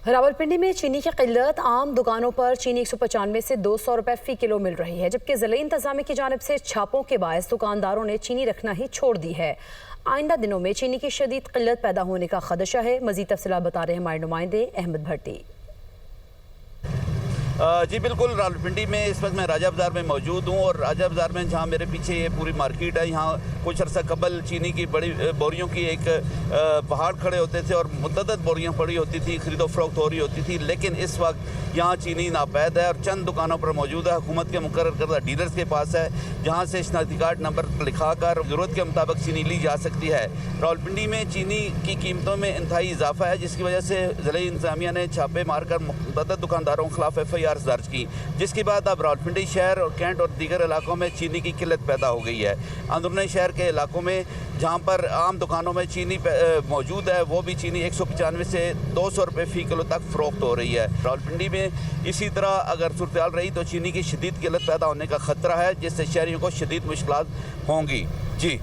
रावलपिंडी में चीनी की किल्लत, आम दुकानों पर चीनी 195 से 200 रुपए फी किलो मिल रही है, जबकि ज़िले इंतजामिया की जानिब से छापों के बायस दुकानदारों ने चीनी रखना ही छोड़ दी है। आइंदा दिनों में चीनी की शदीद किल्लत पैदा होने का खदशा है। मज़ीद तफसीलात बता रहे हैं हमारे नुमाइंदे अहमद भट्टी। जी बिल्कुल, रावलपिंडी में इस वक्त मैं राजा बाज़ार में मौजूद हूँ और राजा बाज़ार में जहाँ मेरे पीछे ये पूरी मार्केट है, यहाँ कुछ अर्सा कबल चीनी की बड़ी बोरियों की एक पहाड़ खड़े होते थे और मुतअद्दिद बोरियाँ पड़ी होती थी, खरीदो फरोख्त हो रही होती थी। लेकिन इस वक्त यहाँ चीनी नापैद है और चंद दुकानों पर मौजूद है। हुकूमत के मुकर्रर करदा डीलर्स के पास है, जहाँ से शनाख्ती कार्ड नंबर लिखा कर ज़रूरत के मुताबिक चीनी ली जा सकती है। रावलपिंडी में चीनी की कीमतों में इंतहाई इजाफा है, जिसकी वजह से ज़िले इंतजामिया ने छापे मारकर मुतअद्दिद दुकानदारों के खिलाफ FIR दर्ज की, जिसके बाद अब रावलपिंडी शहर और कैंट और दीगर इलाकों में चीनी की किल्लत पैदा हो गई है। अंदरूनी शहर के इलाकों में जहाँ पर आम दुकानों में चीनी मौजूद है, वो भी चीनी 195 से 200 रुपये फ़ी किलो तक फ़रोख्त हो रही है। रावलपिंडी में इसी तरह अगर सूरत रही तो चीनी की शदीद किल्लत पैदा होने का ख़तरा है, जिससे शहरियों को शदीद मुश्किलात होंगी। जी।